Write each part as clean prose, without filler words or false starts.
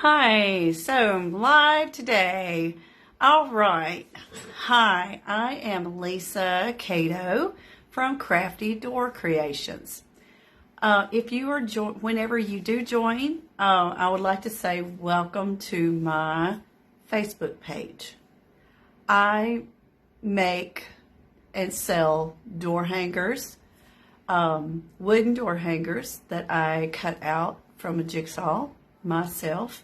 Hi, so I'm live today. All right. Hi, I am Lisa Cato from Crafty Door Creations. If you are whenever you do join, I would like to say welcome to my Facebook page. I make and sell door hangers, wooden door hangers that I cut out from a jigsaw myself.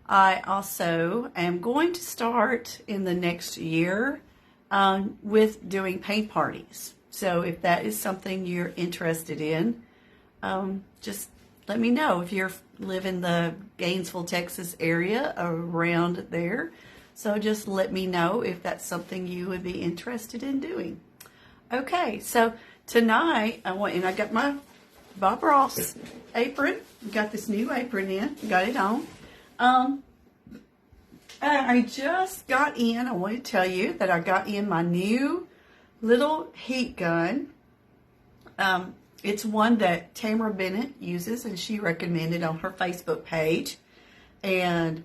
I also am going to start in the next year with doing paint parties. So if that is something you're interested in, just let me know if you live in the Gainesville, Texas area around there. So just let me know if that's something you would be interested in doing. Okay, so tonight I got my Bob Ross apron. Got this new apron in. Got it on. I just got in. I want to tell you that I got in my new little heat gun. It's one that Tamara Bennett uses, and she recommended on her Facebook page. And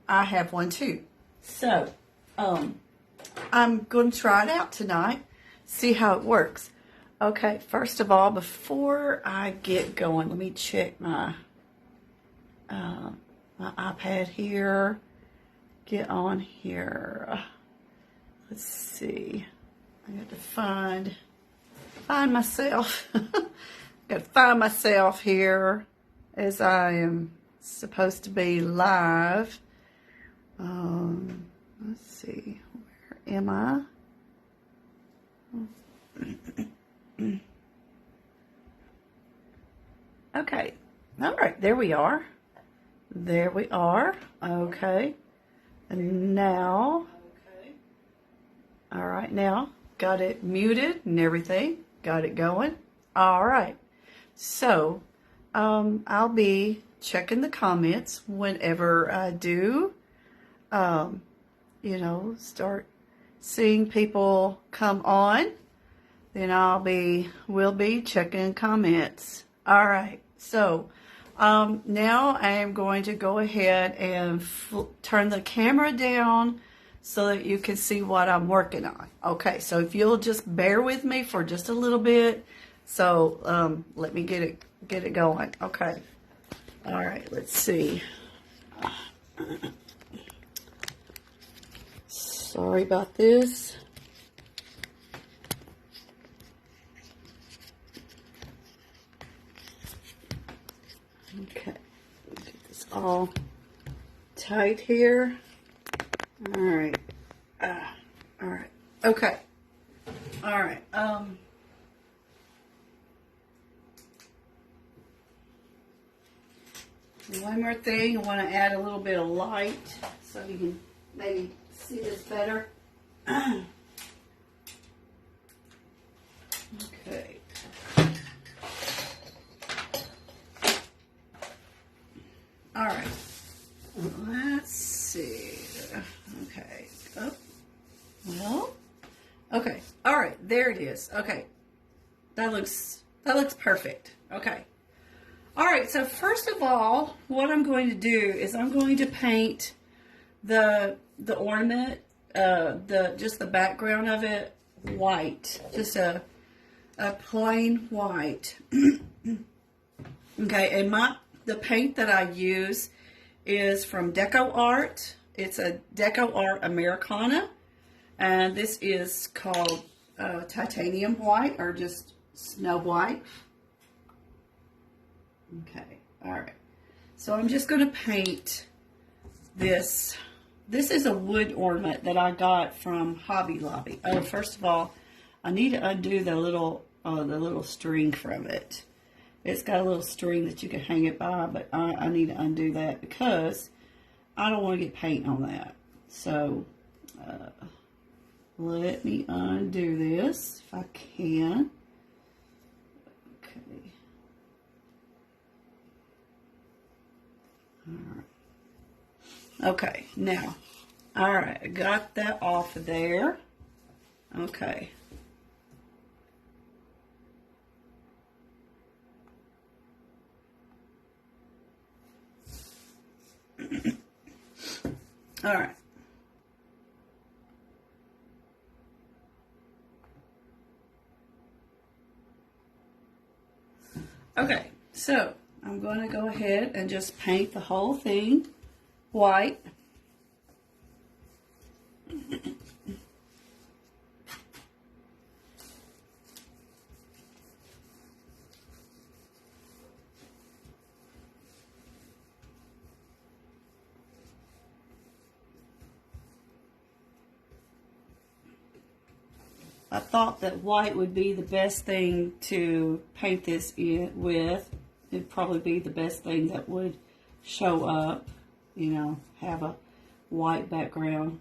I have one too. So, I'm going to try it out tonight, see how it works. Okay, first of all, before I get going, let me check my iPad here. Get on here. Let's see. I got to find myself. Got to find myself here as I am supposed to be live. Let's see. Where am I? Okay. All right. There we are. There we are. Okay. And now, all right, now got it muted and everything. Got it going. All right. So, I'll be checking the comments whenever I do, start seeing people come on. Then we'll be checking comments. All right. So, now I am going to go ahead and turn the camera down so that you can see what I'm working on. Okay, so if you'll just bear with me for just a little bit. So let me get it going. Okay. All right, let's see. Sorry about this. Okay, get this all tight here. All right. All right. Okay. All right. One more thing, I want to add a little bit of light so you can maybe see this better. Okay. All right. Let's see. Okay. Oh. Well. Okay. All right. There it is. Okay. That looks perfect. Okay. All right. So first of all, what I'm going to do is I'm going to paint the ornament, just the background of it white, just a plain white. Okay. And the paint that I use is from Deco Art. It's a Deco Art Americana, and this is called titanium white or just snow white. Okay, all right. So I'm just going to paint this. This is a wood ornament that I got from Hobby Lobby. Oh, first of all, I need to undo the little string from it. It's got a little string that you can hang it by, but I need to undo that because I don't want to get paint on that. So let me undo this if I can. Okay. All right. Okay, now, all right, I got that off of there. Okay. All right. Okay, so I'm going to go ahead and just paint the whole thing white. I thought that white would be the best thing to paint this with. It'd probably be the best thing that would show up, you know, have a white background.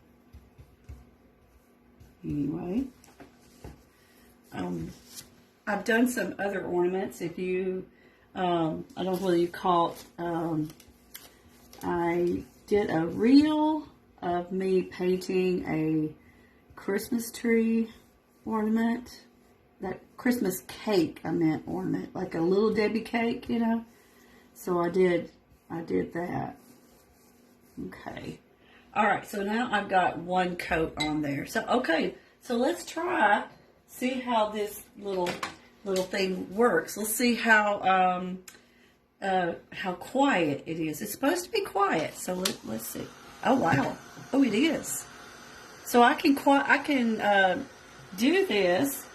Anyway, I've done some other ornaments. If you, I don't know whether you caught, I did a reel of me painting a Christmas tree ornament, that Christmas cake, I meant ornament, like a little Debbie cake, you know. So I did that. Okay. All right. So now I've got one coat on there. So okay. So let's see how this little thing works. Let's see how quiet it is. It's supposed to be quiet. So let's see. Oh wow. Oh, it is. So I can do this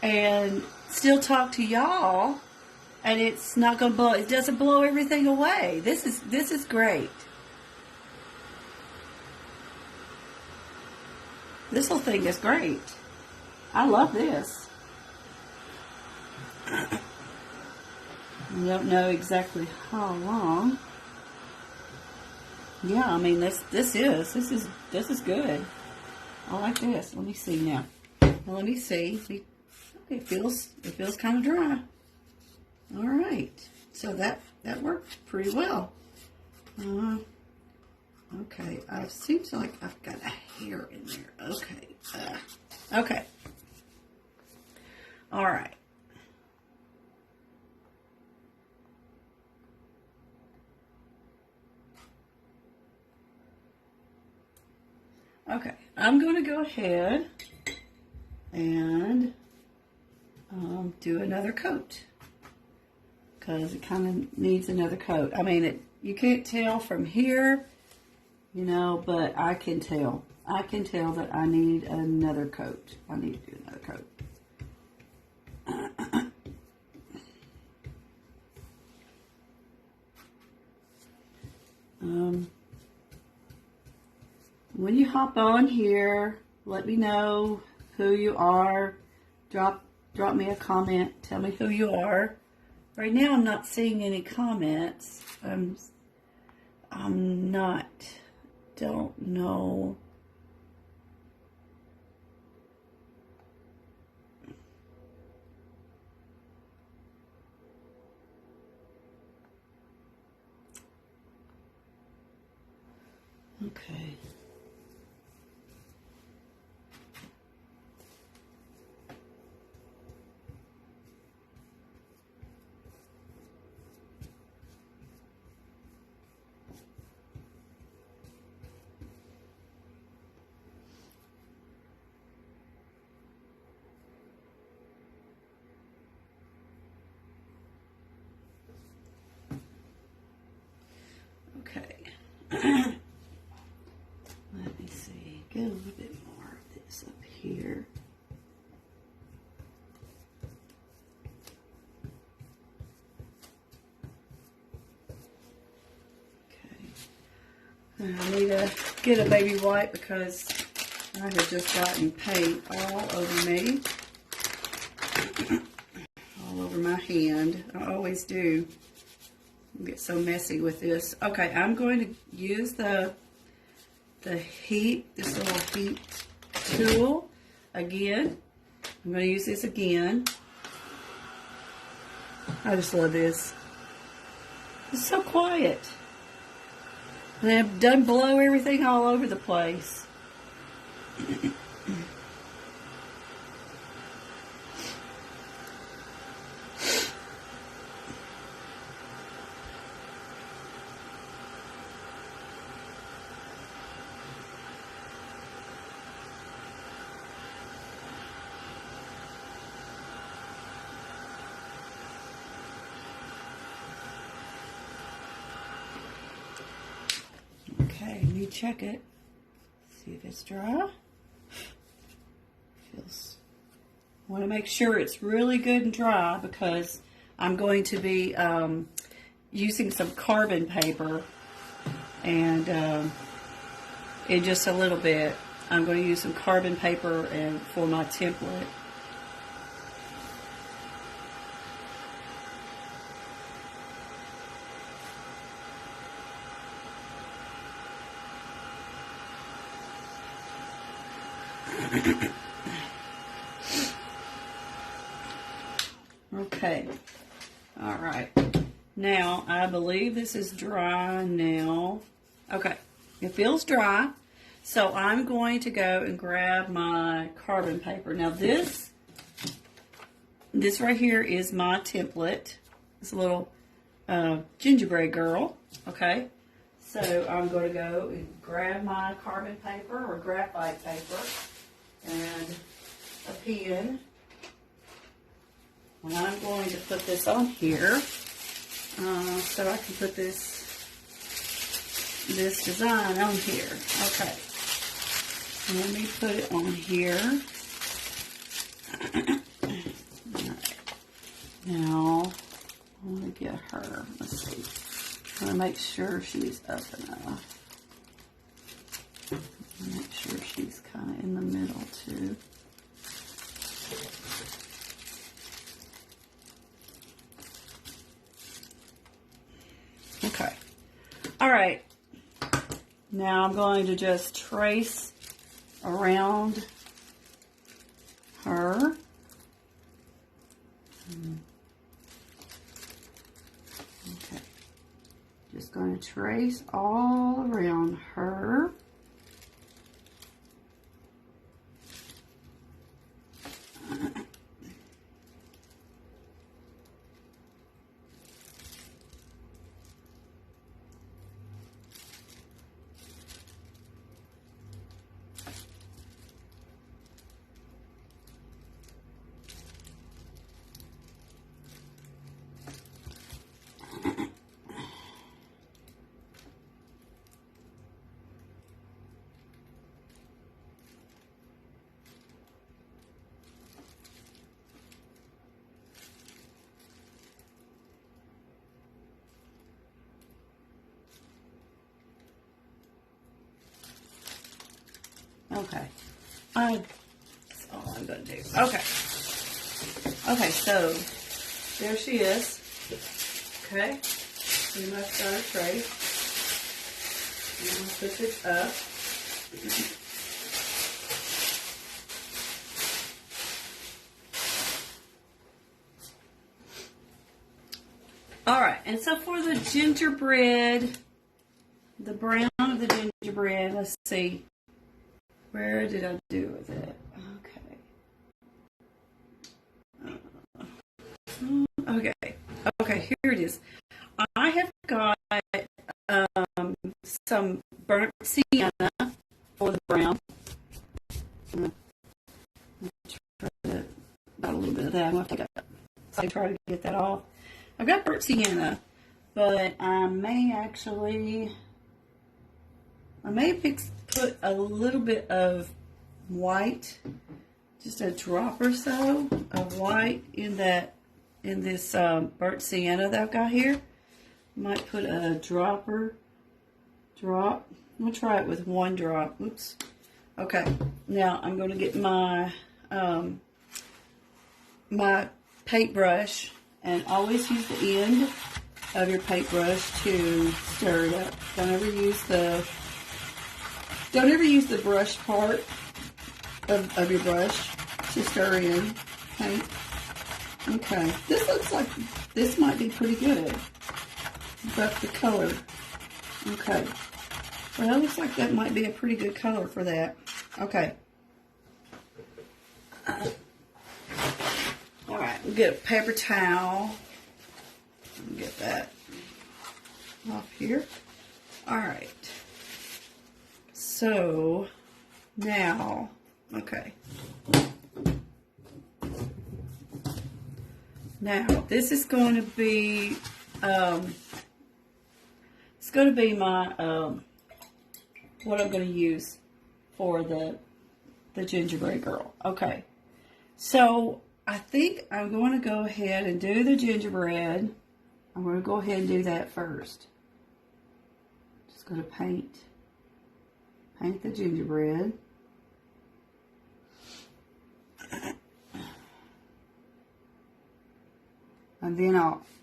and still talk to y'all, and it's not gonna blow. It doesn't blow everything away. This is great. This whole thing is great. I love this. I don't know exactly how long. Yeah, I mean this is good. I like this. Let me see now. Well, let me see. It feels kind of dry. All right. So that worked pretty well. Okay. It seems like I've got a hair in there. Okay. Okay. All right. Okay. I'm going to go ahead and do another coat because it kind of needs another coat. I mean, you can't tell from here, you know, but I can tell. I can tell that I need another coat. I need to do another coat. When you hop on here, let me know who you are. Drop me a comment. Tell me who you are. Right now, I'm not seeing any comments. I'm not. Don't know. Okay. Okay. Let me see. Get a little bit more of this up here. Okay. I need to get a baby wipe because I have just gotten paint all over me. All over my hand. I always do. I get so messy with this. Okay, I'm going to use this little heat tool again. I'm going to use this again. I just love this. It's so quiet. And it doesn't blow everything all over the place. Okay, let me check it. See if it's dry. Want to make sure it's really good and dry because I'm going to be using some carbon paper, and in just a little bit I'm going to use some carbon paper and for my template. Okay, all right, now I believe this is dry now. Okay, it feels dry, so I'm going to go and grab my carbon paper. Now this right here is my template. It's a little gingerbread girl, okay? So I'm going to go and grab my carbon paper or graphite paper and a pen. And I'm going to put this on here so I can put this design on here. Okay. Let me put it on here. Alright. Now, I want to get her. Let's see. I want to make sure she's up enough. Make sure she's kind of in the middle too. Okay. All right. Now I'm going to just trace around her. Okay. Just going to trace all around her. Okay, that's all I'm going to do. Okay. Okay, so there she is. Okay, pretty much got her trace. I'm going to put this up. All right, and so for the gingerbread, the brown of the gingerbread, let's see. Where did I do with it? Okay. Okay, here it is. I have got some burnt sienna for the brown. Got a little bit of that. I'm going to have to try to get that off. I've got burnt sienna, but I may put a little bit of white, just a drop or so of white in this burnt sienna that I've got here. Might put a drop. I'm gonna try it with one drop. Oops. Okay. Now I'm going to get my my paintbrush, and always use the end of your paintbrush to stir it up. Don't ever use the brush part of your brush to stir in paint. Okay, this looks like this might be pretty good, but the color, okay, well, it looks like that might be a pretty good color for that. Okay. All right, we'll get a paper towel. Get that off here. All right. So now, okay. Now this is going to be, it's going to be my what I'm going to use for the gingerbread girl. Okay, so I think I'm going to go ahead and do the gingerbread. I'm going to go ahead and do that first. Just going to paint the gingerbread. And then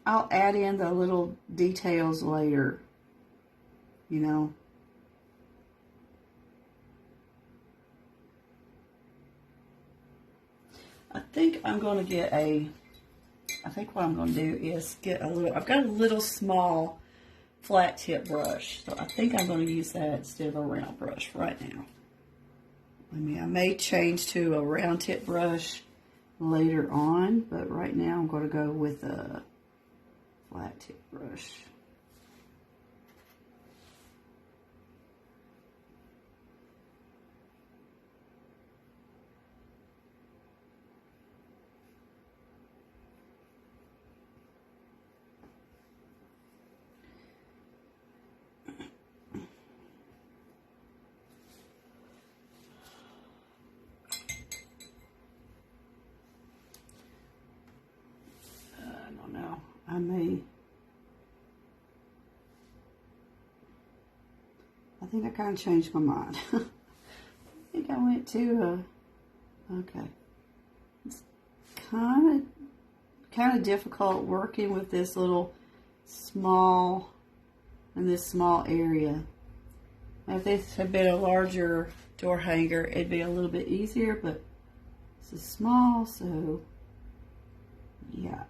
I'll add in the little details later, you know. I think what I'm going to do is get I've got a little small flat tip brush. So I think I'm going to use that instead of a round brush right now. I may change to a round tip brush later on, but right now I'm going to go with a flat tip brush. I think I kind of changed my mind. I think I went to okay. It's kind of difficult working with this little small area. If this had been a larger door hanger, it'd be a little bit easier, but this is small, so yeah.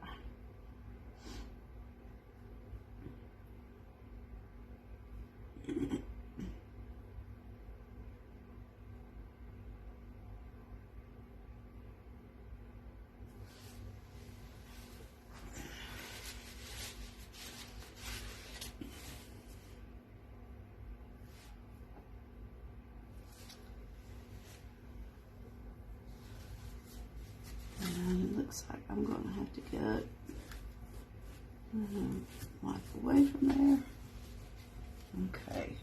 Looks like I'm going to have to get wipe away from there. Okay.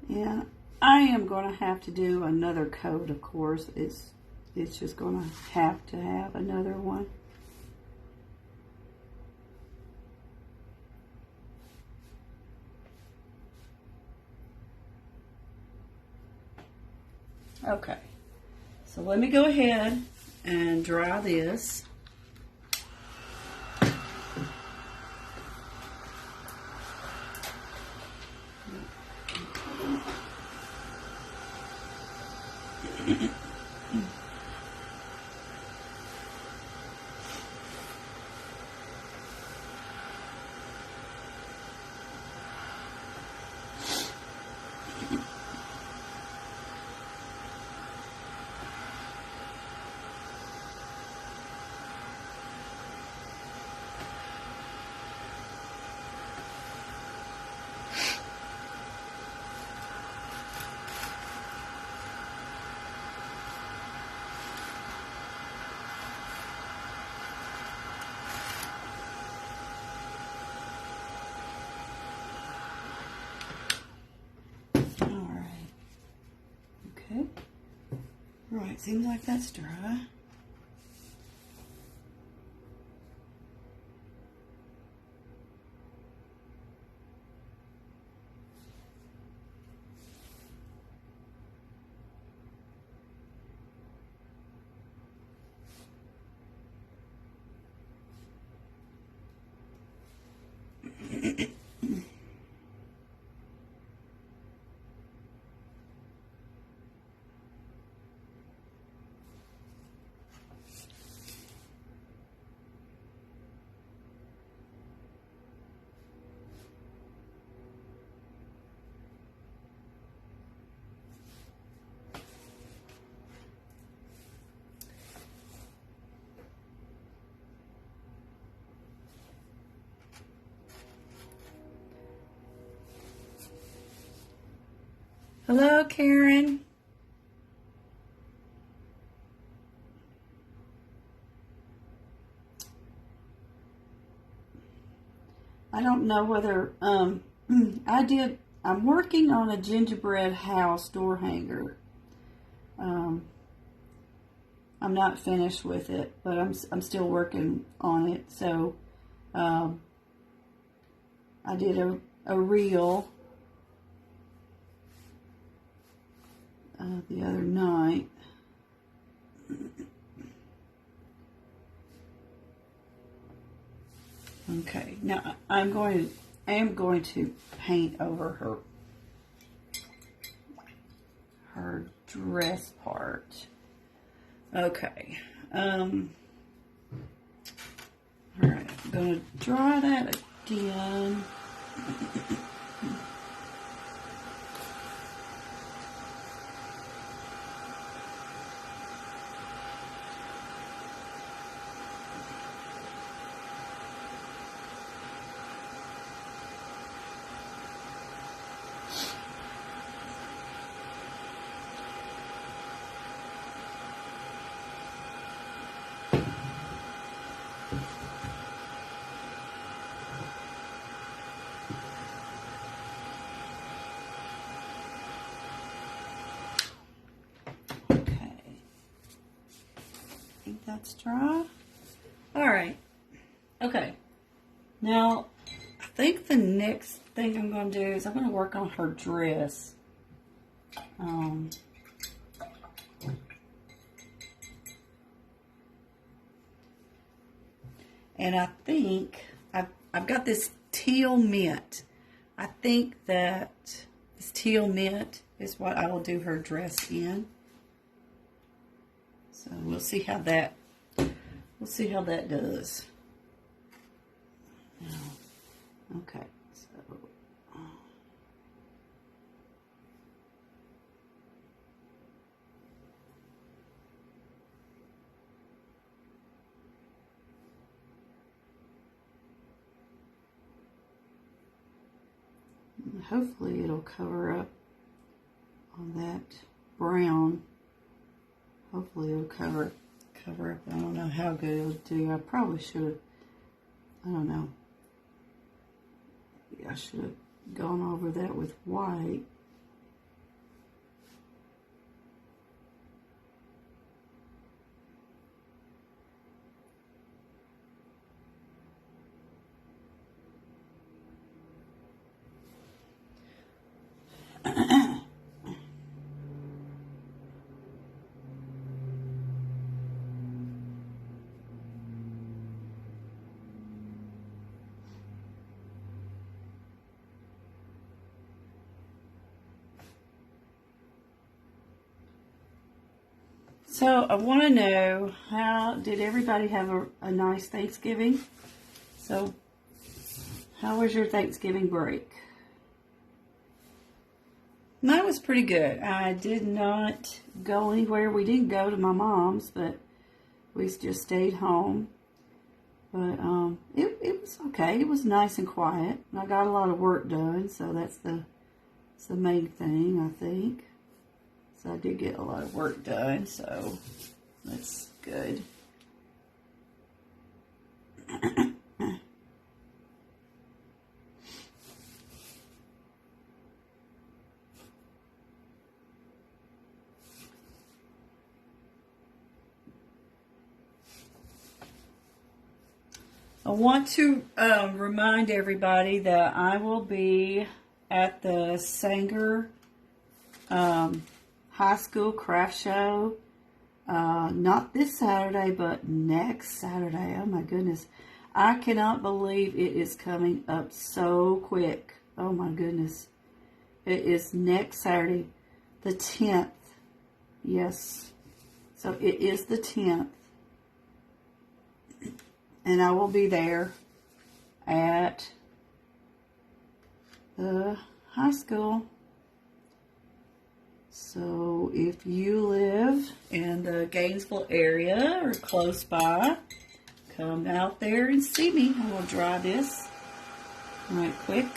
Yeah, I am going to have to do another coat, of course. It's just going to have another one. Okay, so let me go ahead and dry this. Right, seems like that's dry. Hello, Karen. I don't know whether, I'm working on a gingerbread house door hanger. I'm not finished with it, but I'm still working on it. So, I did a reel the other night. Okay, now I am going to paint over her dress part. Okay. All right, I'm going to draw that again. That's dry. All right. Okay. Now, I think the next thing I'm going to do is I'm going to work on her dress. And I think I've got this teal mint. I think that this teal mint is what I will do her dress in. So we'll see how that does. Okay, so hopefully it'll cover up on that brown. Hopefully it'll cover up. I don't know how good it'll do. I probably should have, I don't know. Maybe I should have gone over that with white. So I want to know, how did everybody have a nice Thanksgiving? So how was your Thanksgiving break? Mine was pretty good. I did not go anywhere. We didn't go to my mom's, but we just stayed home. But it was okay. It was nice and quiet. I got a lot of work done, so that's the main thing, I think. So I did get a lot of work done, so that's good. I want to remind everybody that I will be at the Sanger High School Craft Show. Not this Saturday, but next Saturday. Oh my goodness. I cannot believe it is coming up so quick. Oh my goodness. It is next Saturday, the 10th. Yes. So it is the 10th. And I will be there at the high school. So if you live in the Gainesville area or close by, come out there and see me. I will dry this right quick.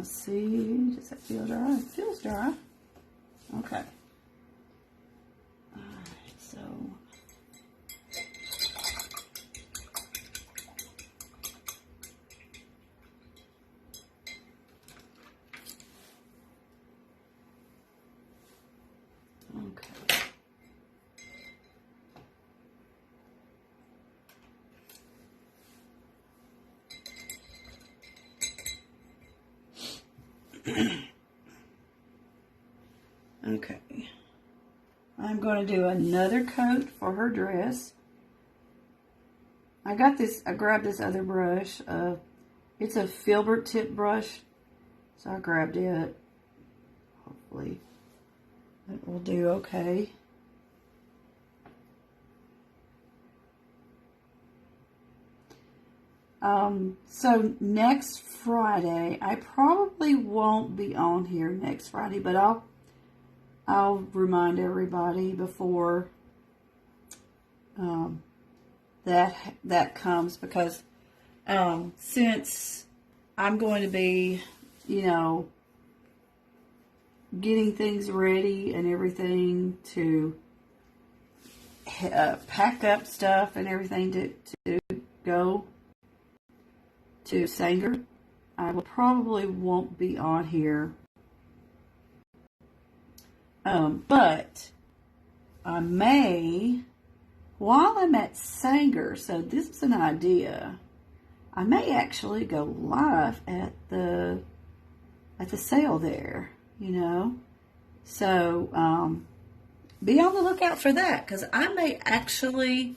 Let's see. Does that feel dry? It feels dry. Okay. Alright, so okay. Okay. I'm going to do another coat for her dress. I grabbed this other brush. It's a filbert tip brush. So I grabbed it. Hopefully it will do okay. So next Friday, I probably won't be on here next Friday, but I'll remind everybody before that comes, because since I'm going to be, getting things ready and everything to pack up stuff and everything to go to Sanger, I will probably won't be on here. But I may, while I'm at Sanger, so this is an idea, I may actually go live at the sale there, So be on the lookout for that, because I may actually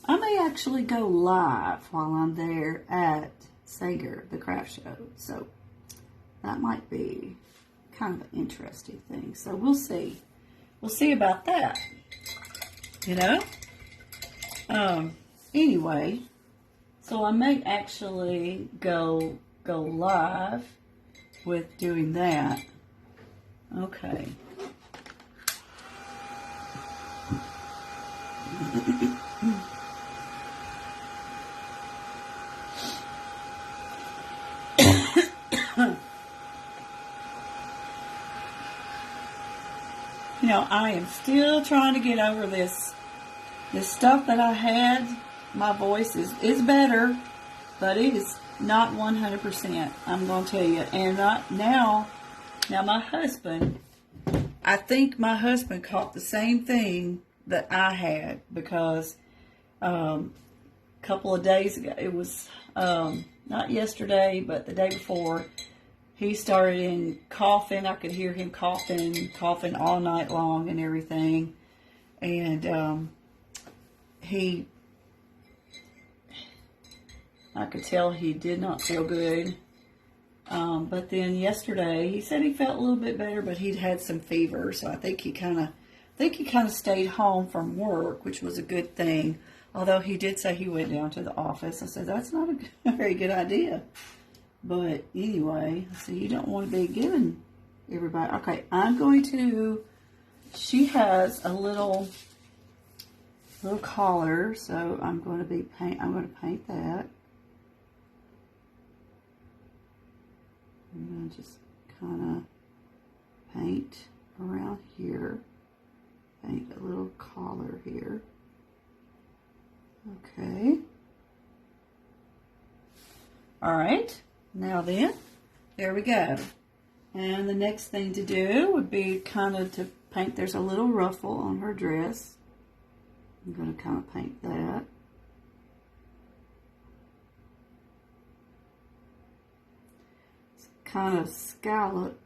go live while I'm there at Sager, the craft show. So that might be kind of an interesting thing. So we'll see. We'll see about that. Anyway, so I may actually go live with doing that. Okay. I am still trying to get over this stuff that I had. My voice is better, but it is not 100%. I'm going to tell you. And now my husband, I think my husband caught the same thing that I had, because a couple of days ago, it was not yesterday, but the day before, he started coughing. I could hear him coughing all night long and everything. And I could tell he did not feel good. But then yesterday, he said he felt a little bit better, but he'd had some fever. So I think he kind of stayed home from work, which was a good thing. Although he did say he went down to the office. I said, that's not a very good idea. But anyway, so you don't want to be giving everybody. Okay, she has a little collar, so I'm going to paint that. I'm going to just kind of paint around here. Paint a little collar here. Okay. All right. Now then, there we go. And the next thing to do would be kind of to paint. There's a little ruffle on her dress. I'm going to kind of paint that. It's kind of scallop.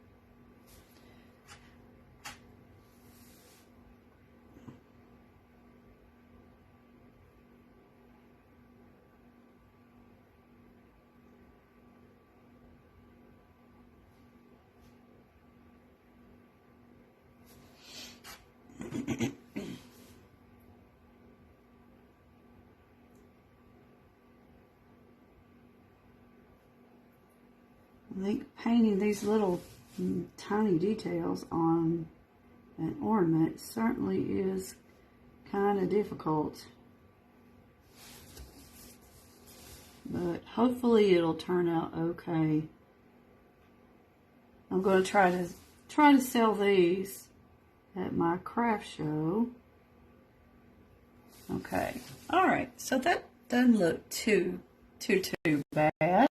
I think painting these little tiny details on an ornament certainly is kind of difficult. But hopefully it'll turn out okay. I'm going to try to sell these at my craft show. Okay. All right. So that doesn't look too bad.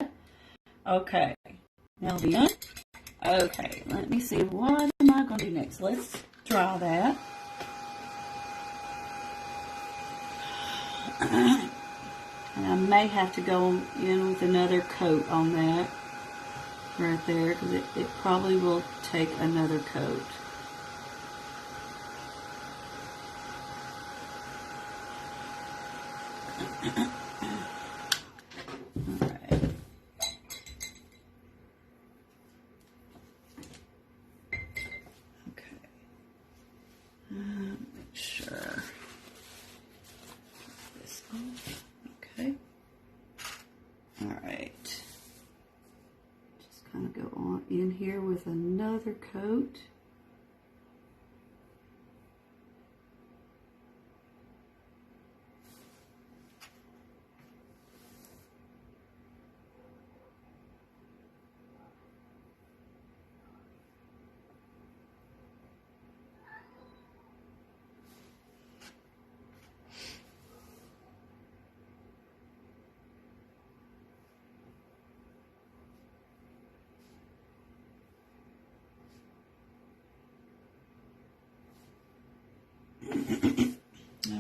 Okay. Now then. Okay. Let me see. What am I going to do next? Let's dry that. And I may have to go in with another coat on that right there, because it probably will take another coat. Alright. Okay. Make sure. This off. Okay. Alright. Just kind of go on in here with another coat.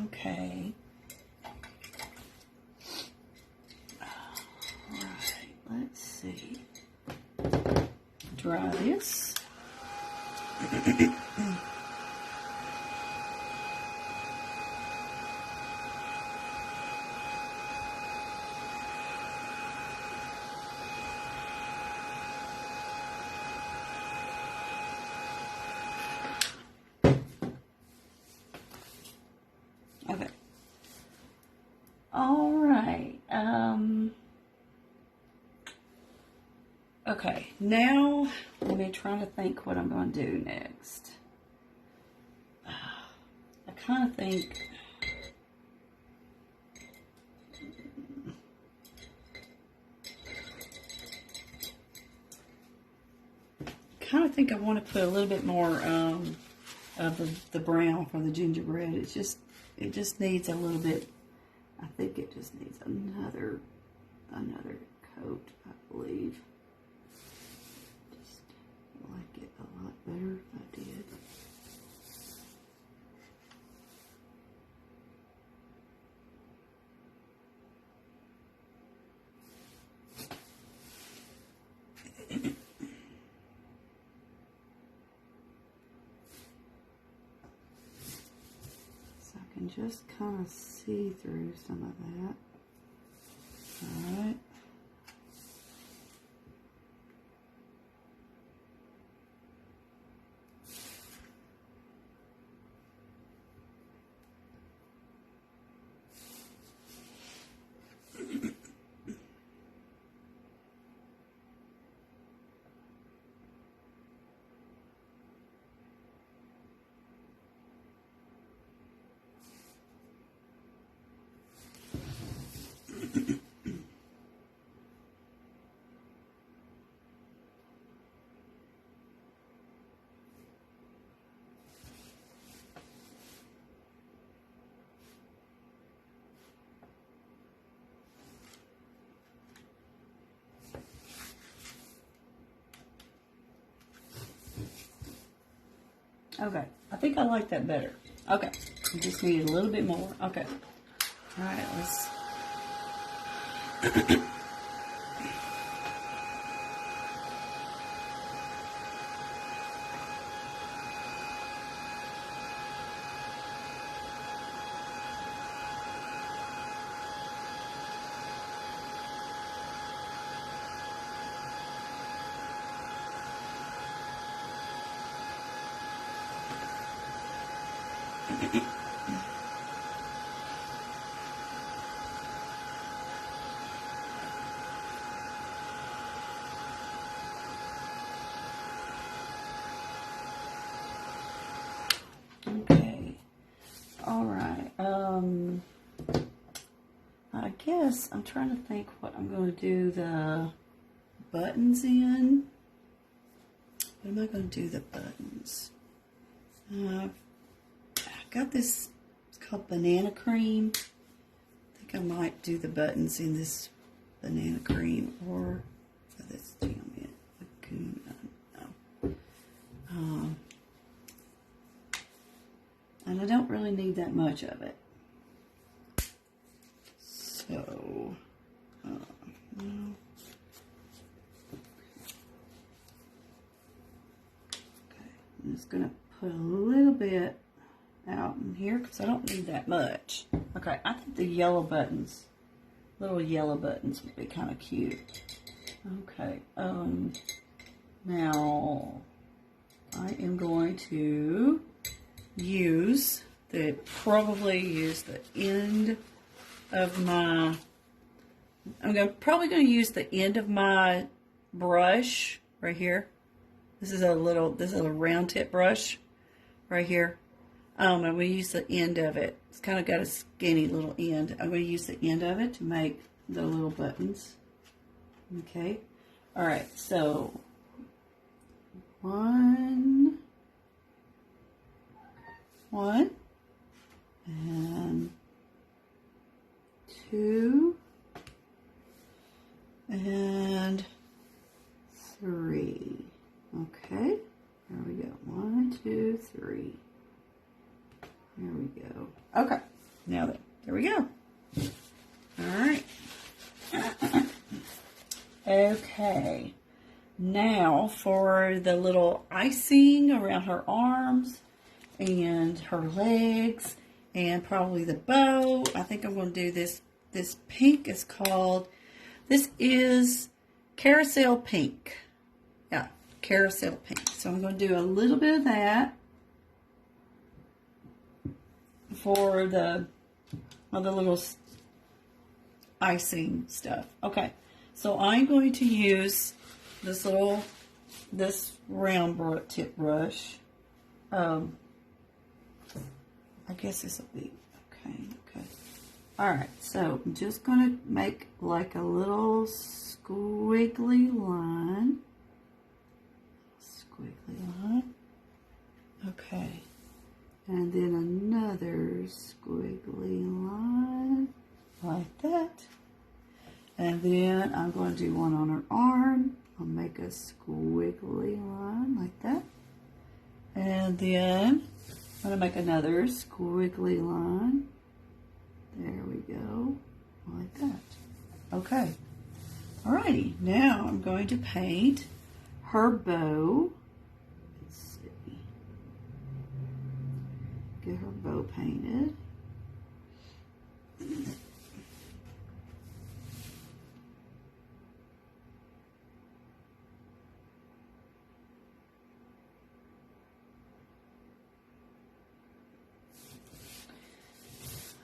Okay. Alright, let's see. Dry this. Okay. All right. Okay. Now let me try to think what I'm going to do next. I kind of think. I want to put a little bit more of the brown for the gingerbread. It just needs a little bit. I think it just needs another coat, I believe. Just like it a lot better if I did. Just kind of see through some of that. All right. Okay, I think I like that better. Okay, I just need a little bit more. Okay. All right, let's. Okay. All right. I guess I'm trying to think what I'm going to do the buttons in. What am I going to do the buttons? I got this, it's called banana cream. I think I might do the buttons in this banana cream or this Ornament Laguna. No. And I don't really need that much of it. So, no. Okay, I'm just going to put a little bit out in here because I don't need that much. Okay, I think the yellow buttons, little yellow buttons would be kind of cute. Okay, now I am going to probably use the end of my, probably going to use the end of my brush right here. This is a round tip brush right here. I'm going to use the end of it. It's kind of got a skinny little end. I'm going to use the end of it to make the little buttons. Okay. All right. So 1, and 2, and 3. Okay. There we go. 1, 2, 3. There we go. Okay. Now then, there we go. All right. Okay. Now for the little icing around her arms and her legs and probably the bow. I think I'm going to do this. This pink is called, this is carousel pink. Yeah, carousel pink. So I'm going to do a little bit of that for the little icing stuff. Okay, so I'm going to use this round tip brush. I guess this will be okay. All right, so I'm just going to make like a little squiggly line. Okay. And then another squiggly line like that. And then I'm going to do one on her arm. I'll make a squiggly line like that. And then I'm going to make another squiggly line. There we go. Like that. Okay. Alrighty. Now I'm going to paint her bow. Let's see. Get her bow painted.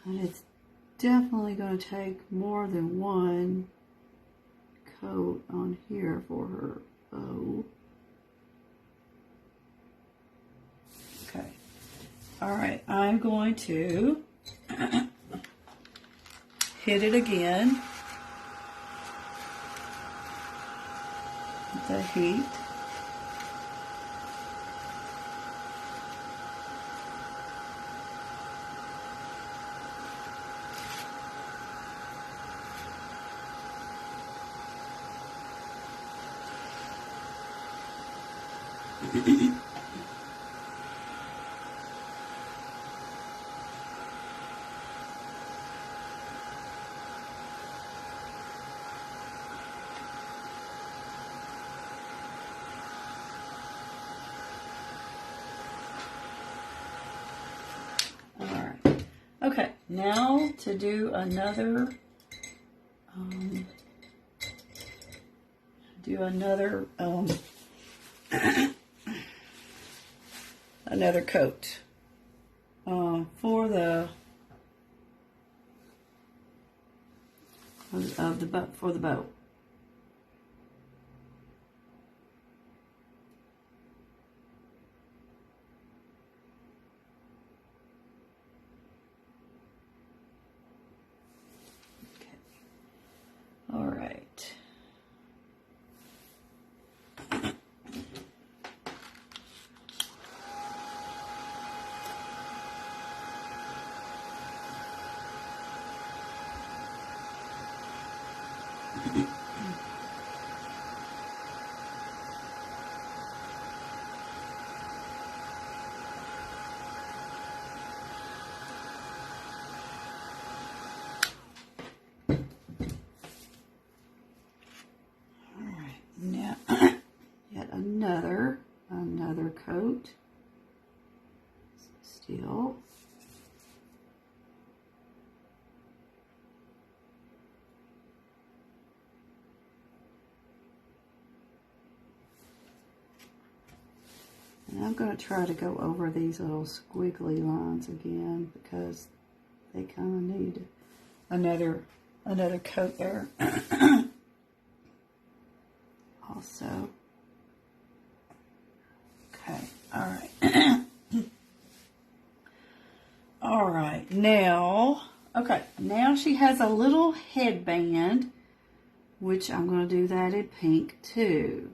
And it's definitely going to take more than one coat on here for her bow. Okay. All right. I'm going to hit it again with the heat. Okay, now to do another, another coat for the bow. All right. Now, yet another coat. Still. And I'm going to try to go over these little squiggly lines again because they kind of need another coat there. Also. Okay, all right. All right, now she has a little headband, which I'm going to do that in pink too.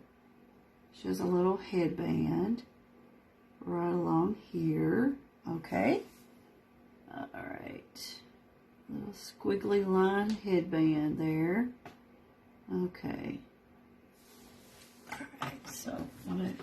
She has a little headband right along here, okay? All right, little squiggly line headband there, okay. All right, so I'm going to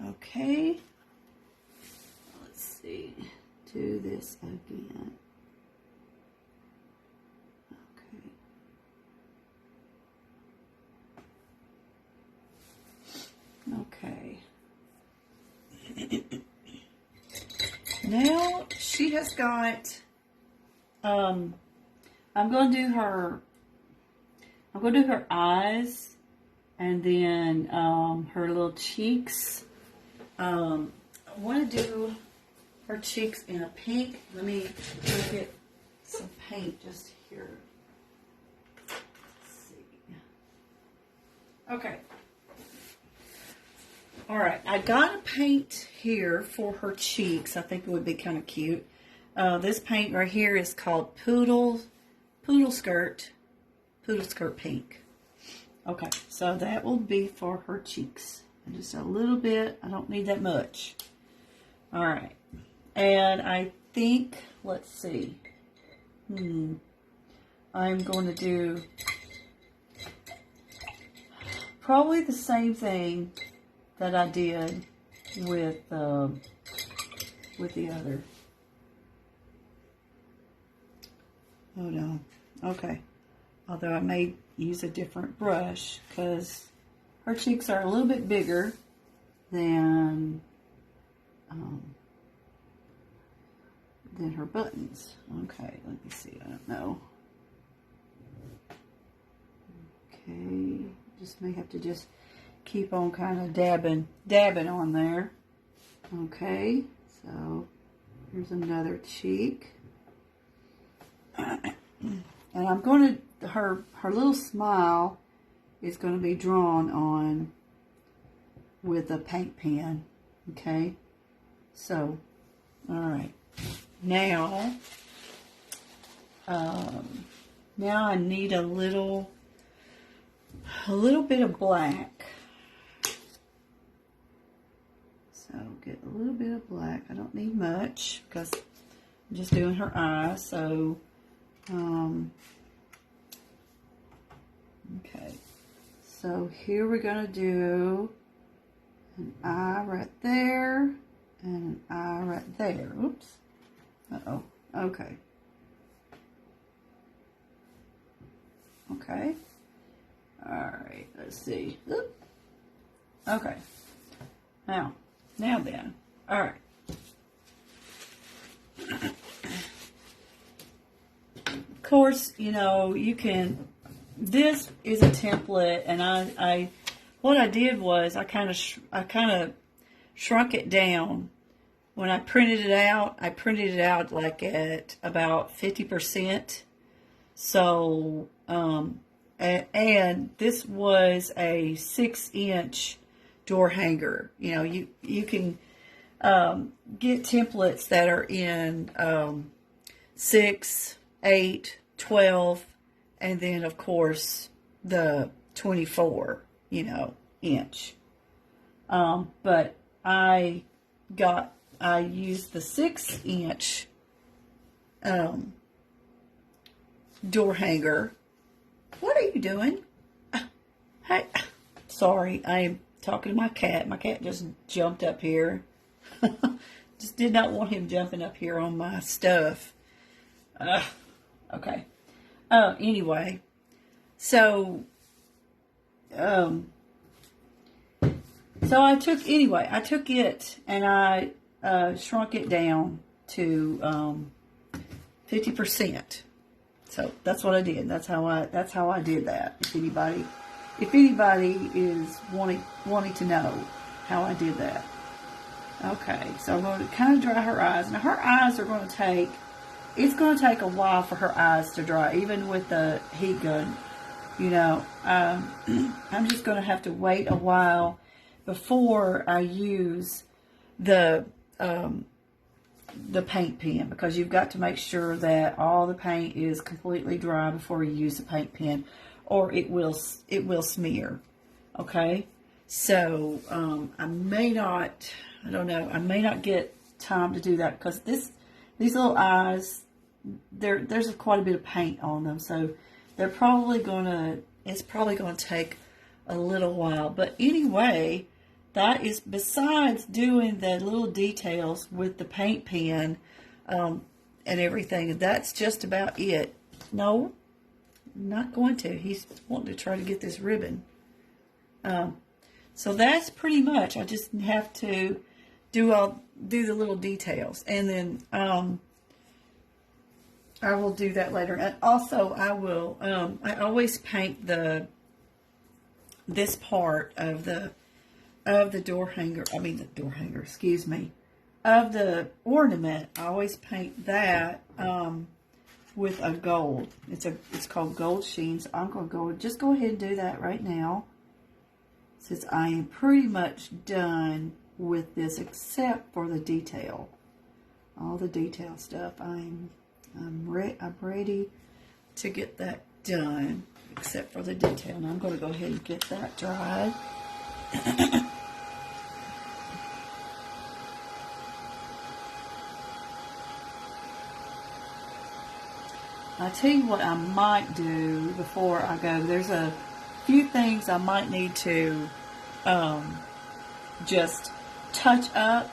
okay, let's see, do this again. Okay. Now she has got, I'm going to do her eyes and then her little cheeks. I want to do her cheeks in a pink. Let me get some paint just here. Let's see. Okay. All right. I got a paint here for her cheeks. I think it would be kind of cute. This paint right here is called Poodle Skirt Pink. Okay, so that will be for her cheeks. And just a little bit. I don't need that much. All right. And I think, let's see. I'm going to do probably the same thing that I did with the other. Oh no. Okay. Although I may use a different brush because her cheeks are a little bit bigger than her buttons. Okay, let me see. I don't know. Okay, just may have to just keep on kind of dabbing on there. Okay, so here's another cheek. And I'm going to, her little smile is going to be drawn on with a paint pen. Okay, so, all right. Now I need a little bit of black. So get a little bit of black. I don't need much because I'm just doing her eyes. So, okay. So here we're going to do an eye right there and an eye right there. Oops. Uh-oh. Okay. Okay. All right. Let's see. Oop. Okay. Now then. All right. Of course, you know, you can, this is a template, and what I did was I kind of shrunk it down. When I printed it out like at about 50%. So, and this was a 6-inch door hanger. You know, you can get templates that are in 6, 8, 12, and then of course the 24, you know, inch. But I used the 6-inch door hanger. What are you doing? Hey, sorry, I am talking to my cat. My cat just jumped up here. Just did not want him jumping up here on my stuff. Okay. Anyway, so I took it and I shrunk it down to 50%. So that's what I did. That's how I did that. If anybody is wanting to know how I did that. Okay, so I'm going to kind of dry her eyes. Now her eyes are going to take, it's going to take a while for her eyes to dry, even with the heat gun. You know, I'm just going to have to wait a while before I use the paint pen, because you've got to make sure that all the paint is completely dry before you use the paint pen, or it will smear. Okay, so I may not get time to do that, because these little eyes, there's quite a bit of paint on them, so it's probably gonna take a little while. But anyway, that is, besides doing the little details with the paint pen and everything, that's just about it. No, I'm not going to. He's wanting to try to get this ribbon. So that's pretty much. I just have to do the little details, and then I will do that later. And also I will, I always paint this part of the door hanger, excuse me, of the ornament. I always paint that with a gold. It's called gold sheen. So I'm going to just go ahead and do that right now, since I am pretty much done with this, except for the detail. All the detail stuff, I'm ready to get that done, except for the detail. Now I'm going to go ahead and get that dried. I'll tell you what I might do before I go. There's a few things I might need to just touch up,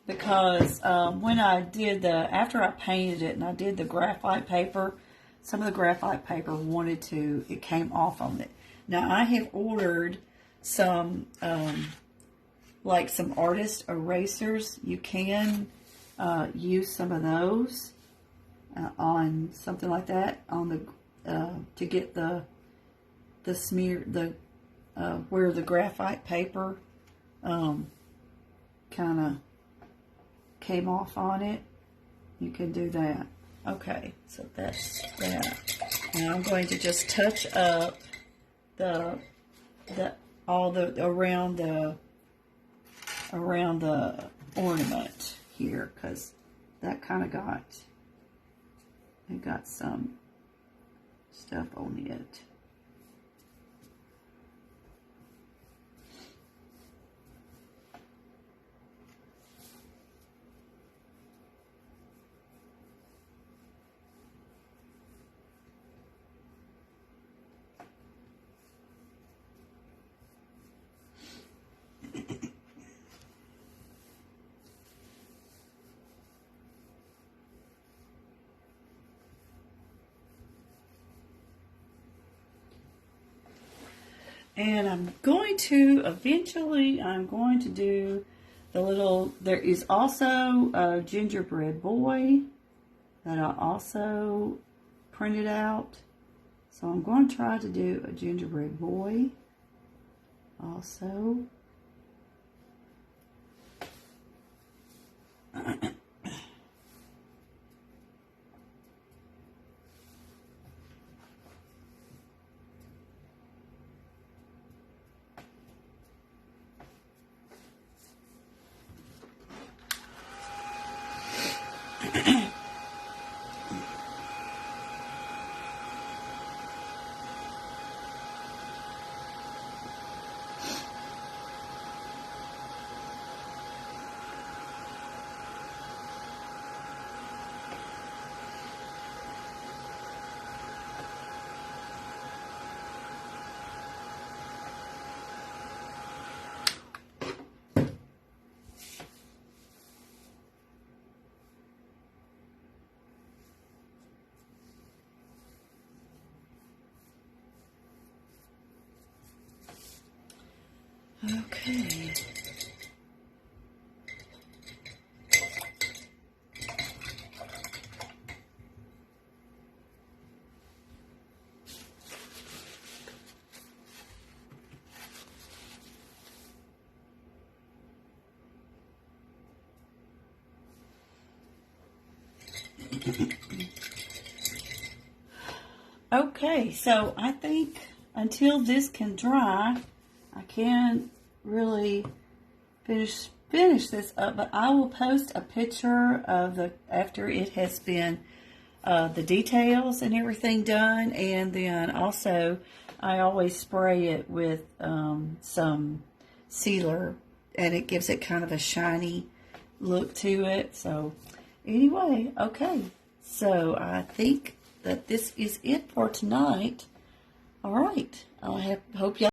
because when I did after I painted it and I did the graphite paper, some of the graphite paper it came off on it. Now I have ordered some like some artist erasers. You can use some of those on something like that on the to get the smear, where the graphite paper kind of came off on it. You can do that. Okay, so that's that. Now I'm going to just touch up around the ornament here, because that kind of got some stuff on it. And I'm going to do the little, there is also a gingerbread boy that I also printed out. So I'm going to try to do a gingerbread boy also. Okay. Okay, so I think until this can dry, I can't really finish this up, but I will post a picture of the after it has been the details and everything done, and then also I always spray it with some sealer, and it gives it kind of a shiny look to it. So anyway, okay, so I think that this is it for tonight. All right, hope y'all